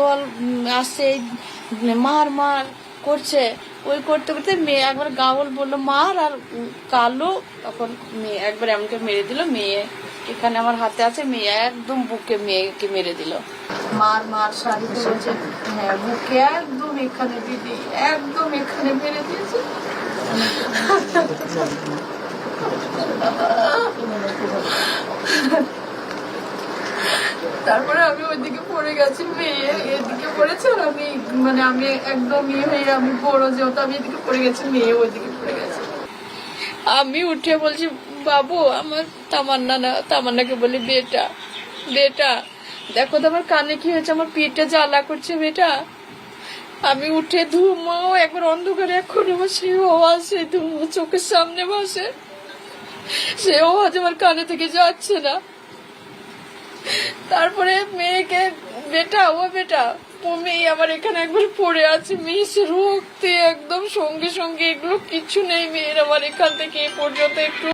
জল আসছে, মার মার করছে। ওই করতে করতে মেয়ে একবার গাওল বললো মার, আর কালো তখন মেয়ে একবার এমনকে মেরে দিল। মেয়ে এখানে আমার হাতে আছে, মেয়ে একদম বুকে মেয়েকে মেরে দিল। মার মার শাড়ি ধরেছে, হ্যাঁ বুকে একদম এখানে, দিদি একদম এখানে মেরে দিয়েছে। তারপরে আমি ওইদিকে পড়ে গেছি, মেয়ে এদিকে পড়েছে, আর আমি আমি একদম হয়ে আমি বড় যেহেতু আমি এদিকে পড়ে গেছি, মেয়ে ওইদিকে পড়ে গেছে। আমি উঠে বলছি বাবু, আমার তামান্নাকে বলি বেটা বেটা দেখো তো আমার কানে কি হয়েছে, আমার পিঠে জ্বালা করছে বেটা। আমি উঠে ধুমাও একবার অন্ধকারে, এখন আমার সেই আওয়াজ, সেই ধুমো চোখের সামনে ভাসে, সে আওয়াজ আমার কানে থেকে যাচ্ছে না। তারপরে মেয়েকে বেটা ও বেটা, মেয়ে আমার এখানে একবার পড়ে আছে, মেয়ে রক্তে একদম, সঙ্গে সঙ্গে এগুলো কিছু নেই মেয়ের আমার এখান থেকে এ পর্যন্ত একটু